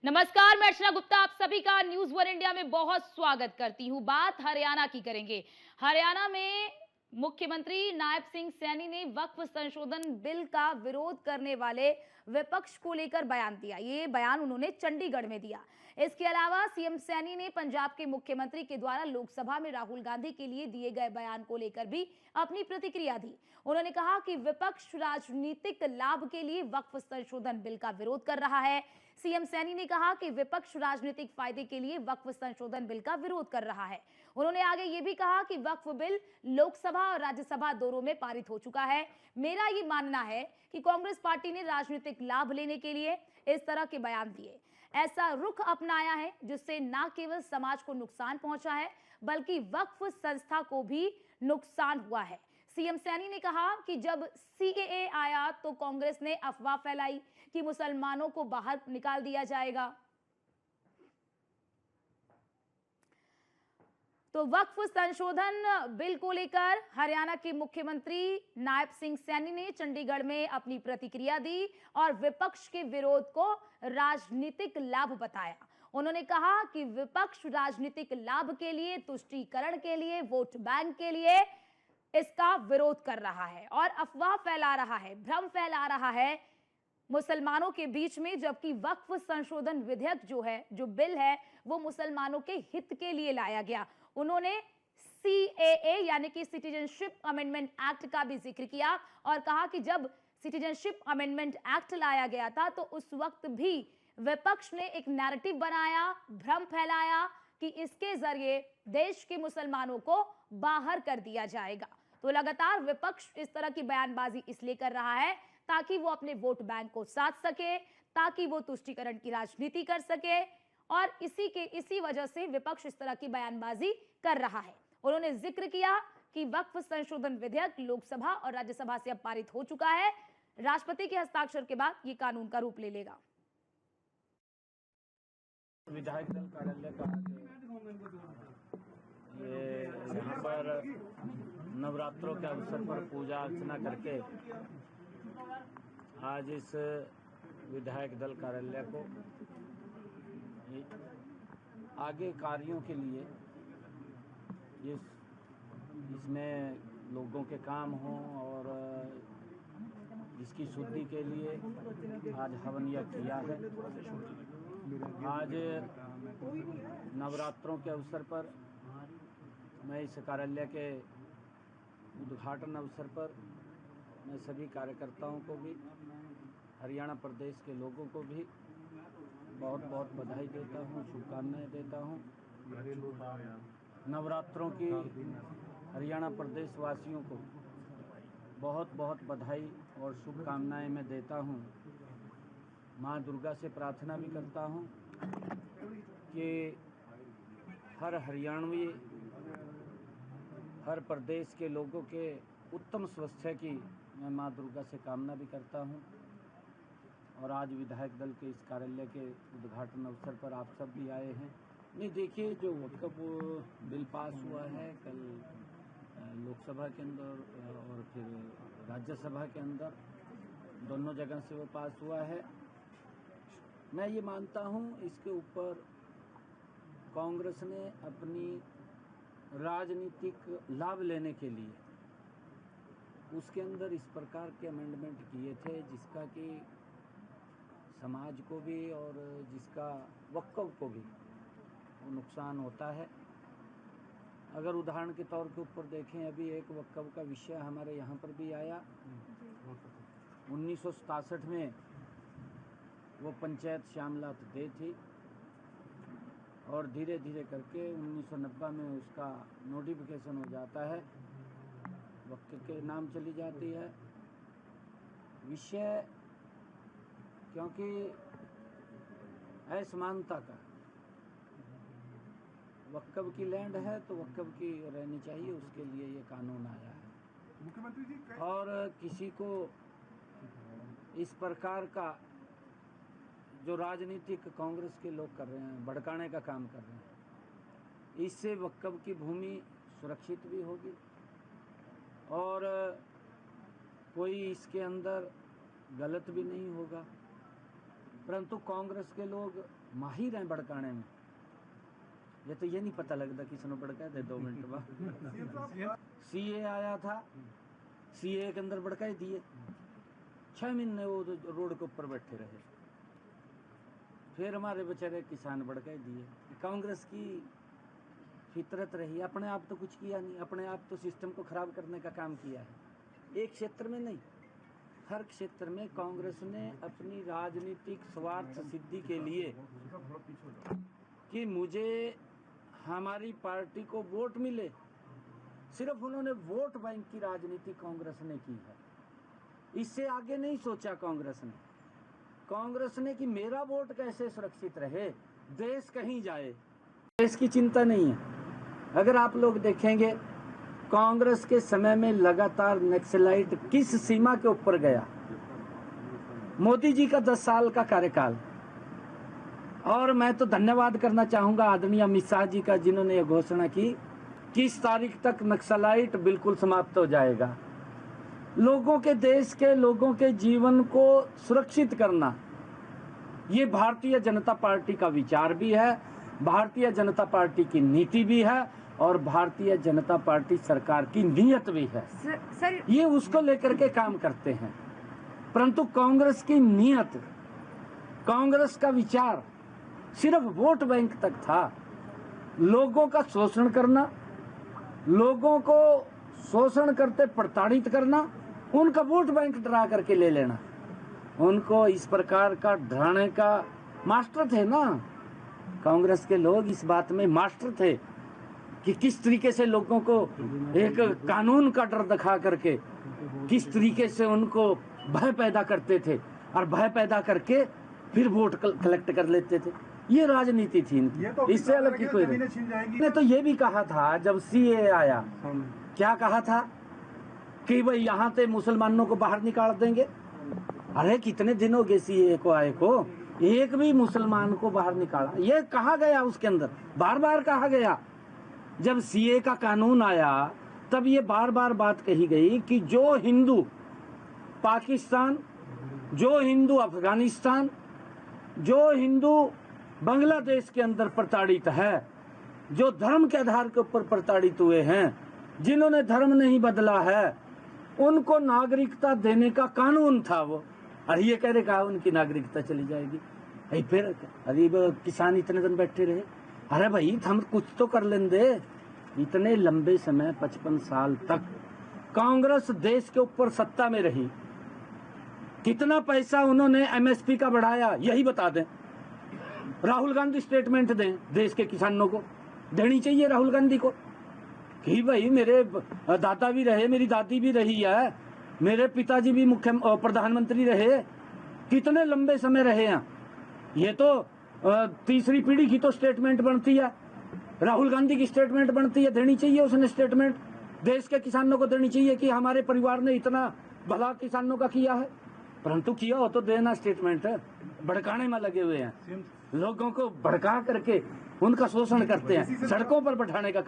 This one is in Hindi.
नमस्कार, मैं अर्चना गुप्ता आप सभी का न्यूज वन इंडिया में बहुत स्वागत करती हूँ। बात हरियाणा की करेंगे। हरियाणा में मुख्यमंत्री नायब सिंह सैनी ने वक्फ संशोधन बिल का विरोध करने वाले विपक्ष को लेकर बयान दिया। ये बयान उन्होंने चंडीगढ़ में दिया। इसके अलावा सीएम सैनी ने पंजाब के मुख्यमंत्री के द्वारा लोकसभा में राहुल गांधी के लिए दिए गए बयान को लेकर भी अपनी प्रतिक्रिया दी। उन्होंने कहा कि विपक्ष राजनीतिक लाभ के लिए वक्फ संशोधन बिल का विरोध कर रहा है। सीएम सैनी ने कहा कि विपक्ष राजनीतिक फायदे के लिए वक्फ संशोधन बिल का विरोध कर रहा है। उन्होंने आगे ये भी कहा कि वक्फ बिल लोकसभा और राज्यसभा दोनों में पारित हो चुका है। मेरा ये मानना है कि कांग्रेस पार्टी ने राजनीतिक लाभ लेने के लिए इस तरह के बयान दिए, ऐसा रुख अपनाया है जिससे न केवल समाज को नुकसान पहुंचा है बल्कि वक्फ संस्था को भी नुकसान हुआ है। सीएम सैनी ने कहा कि जब सीएए आया तो कांग्रेस ने अफवाह फैलाई कि मुसलमानों को बाहर निकाल दिया जाएगा। तो वक्फ संशोधन बिल को लेकर हरियाणा के मुख्यमंत्री नायब सिंह सैनी ने चंडीगढ़ में अपनी प्रतिक्रिया दी और विपक्ष के विरोध को राजनीतिक लाभ बताया। उन्होंने कहा कि विपक्ष राजनीतिक लाभ के लिए, तुष्टीकरण के लिए, वोट बैंक के लिए इसका विरोध कर रहा है और अफवाह फैला रहा है, भ्रम फैला रहा है मुसलमानों के बीच में, जबकि वक्फ संशोधन विधेयक जो बिल है वो मुसलमानों के हित के लिए लाया गया। उन्होंने सीएए यानी कि सिटीजनशिप अमेंडमेंट एक्ट का भी जिक्र किया और कहा कि जब सिटीजनशिप अमेंडमेंट एक्ट लाया गया था तो उस वक्त भी विपक्ष ने एक नैरेटिव बनाया, भ्रम फैलाया कि इसके जरिए देश के मुसलमानों को बाहर कर दिया जाएगा। तो लगातार विपक्ष इस तरह की बयानबाजी इसलिए कर रहा है ताकि वो अपने वोट बैंक को साध सके, ताकि वो तुष्टीकरण की राजनीति कर सके और इसी वजह से विपक्ष इस तरह की बयानबाजी कर रहा है। उन्होंने जिक्र किया कि वक्फ संशोधन विधेयक लोकसभा और राज्यसभा से अब पारित हो चुका है। राष्ट्रपति के हस्ताक्षर के बाद ये कानून का रूप ले लेगा। विधायक दल कार्यालय का ये यहाँ पर नवरात्रों के अवसर पर पूजा अर्चना करके आज इस विधायक दल कार्यालय को आगे कार्यों के लिए इसमें लोगों के काम हों और इसकी शुद्धि के लिए आज हवन यज्ञ किया है। आज नवरात्रों के अवसर पर मैं इस कार्यालय के उद्घाटन अवसर पर मैं सभी कार्यकर्ताओं को भी, हरियाणा प्रदेश के लोगों को भी बहुत बहुत बधाई देता हूँ, शुभकामनाएं देता हूँ। नवरात्रों की हरियाणा प्रदेश वासियों को बहुत बहुत बधाई और शुभकामनाएं मैं देता हूँ। माँ दुर्गा से प्रार्थना भी करता हूँ कि हर हरियाणवी, हर प्रदेश के लोगों के उत्तम स्वास्थ्य की मैं माँ दुर्गा से कामना भी करता हूँ। और आज विधायक दल के इस कार्यालय के उद्घाटन अवसर पर आप सब भी आए हैं। नहीं, देखिए, जो वक्फ बिल पास हुआ है कल लोकसभा के अंदर और फिर राज्यसभा के अंदर, दोनों जगह से वो पास हुआ है। मैं ये मानता हूँ इसके ऊपर कांग्रेस ने अपनी राजनीतिक लाभ लेने के लिए उसके अंदर इस प्रकार के अमेंडमेंट किए थे जिसका कि समाज को भी और जिसका वक्फ को भी नुकसान होता है। अगर उदाहरण के तौर के ऊपर देखें, अभी एक वक्फ का विषय हमारे यहाँ पर भी आया। 1967 में वो पंचायत श्यामलात दे थी और धीरे धीरे करके 1990 में उसका नोटिफिकेशन हो जाता है, वक्फ के नाम चली जाती है। विषय क्योंकि असमानता का, वक्फ की लैंड है तो वक्फ की रहनी चाहिए, उसके लिए ये कानून आया है। मुख्यमंत्री जी, और किसी को इस प्रकार का जो राजनीतिक कांग्रेस के लोग कर रहे हैं, भड़काने का काम कर रहे हैं, इससे वक्फ की भूमि सुरक्षित भी होगी और कोई इसके अंदर गलत भी नहीं होगा। परंतु कांग्रेस के लोग माहिर हैं भड़काने में। ये तो ये नहीं पता लगता किसने भड़का दे 2 मिनट बाद। सीए आया था, सीए के अंदर भड़काई दिए, 6 महीने वो तो रोड के ऊपर बैठे रहे। फिर हमारे बेचारे किसान भड़काई दिए। कांग्रेस की फितरत रही, अपने आप तो कुछ किया नहीं, अपने आप तो सिस्टम को खराब करने का काम किया है। एक क्षेत्र में नहीं, हर क्षेत्र में कांग्रेस ने अपनी राजनीतिक स्वार्थ सिद्धि के लिए कि मुझे हमारी पार्टी को वोट मिले, सिर्फ उन्होंने वोट बैंक की राजनीति कांग्रेस ने की है। इससे आगे नहीं सोचा कांग्रेस ने कि मेरा वोट कैसे सुरक्षित रहे, देश कहीं जाए, देश की चिंता नहीं है। अगर आप लोग देखेंगे कांग्रेस के समय में लगातार नक्सलाइट किस सीमा के ऊपर गया। मोदी जी का 10 साल का कार्यकाल, और मैं तो धन्यवाद करना चाहूंगा आदरणीय अमित शाह जी का, जिन्होंने ये घोषणा की कि इस तारीख तक नक्सलाइट बिल्कुल समाप्त हो जाएगा। लोगों के, देश के लोगों के जीवन को सुरक्षित करना, ये भारतीय जनता पार्टी का विचार भी है, भारतीय जनता पार्टी की नीति भी है, और भारतीय जनता पार्टी सरकार की नीयत भी है। सर ये उसको लेकर के काम करते हैं। परंतु कांग्रेस की नीयत, कांग्रेस का विचार सिर्फ वोट बैंक तक था। लोगों का शोषण करना, लोगों को शोषण करते प्रताड़ित करना, उनका वोट बैंक डरा करके ले लेना। उनको इस प्रकार का डराने का मास्टर थे ना कांग्रेस के लोग, इस बात में मास्टर थे कि किस तरीके से लोगों को एक कानून का डर दिखा करके किस तरीके से उनको भय पैदा करते थे, और भय पैदा करके फिर वोट कलेक्ट कर लेते थे। ये राजनीति थी इनकी, इससे अलग की कोई नहीं। ने तो ये भी कहा था जब सीए आया, क्या कहा था कि भाई यहाँ से मुसलमानों को बाहर निकाल देंगे। अरे कितने दिन हो गए सीए को आए को, एक भी मुसलमान को बाहर निकाला? ये कहा गया उसके अंदर, बार बार कहा गया। जब सीए का कानून आया तब ये बार बार बात कही गई कि जो हिंदू पाकिस्तान, जो हिंदू अफगानिस्तान, जो हिंदू बांग्लादेश के अंदर प्रताड़ित है, जो धर्म के आधार के ऊपर प्रताड़ित हुए हैं, जिन्होंने धर्म नहीं बदला है, उनको नागरिकता देने का कानून था वो। अरे ये कह रहे कहा उनकी नागरिकता चली जाएगी। फिर अरे किसान इतने दिन बैठे रहे। अरे भाई हम कुछ तो कर लेंगे। इतने लंबे समय 55 साल तक कांग्रेस देश के ऊपर सत्ता में रही, कितना पैसा उन्होंने एमएसपी का बढ़ाया यही बता दें। राहुल गांधी स्टेटमेंट दें, देश के किसानों को देनी चाहिए राहुल गांधी को कि भाई मेरे दादा भी रहे, मेरी दादी भी रही है, मेरे पिताजी भी मुख्य प्रधानमंत्री रहे, कितने लंबे समय रहे हैं। ये तो तीसरी पीढ़ी की तो स्टेटमेंट बनती है, राहुल गांधी की स्टेटमेंट बनती है, देनी चाहिए उसने स्टेटमेंट, देश के किसानों को देनी चाहिए कि हमारे परिवार ने इतना भला किसानों का किया है। परंतु किया हो तो देना स्टेटमेंट। भड़काने में लगे हुए हैं, लोगों को भड़का करके उनका शोषण करते हैं, सड़कों पर बैठाने का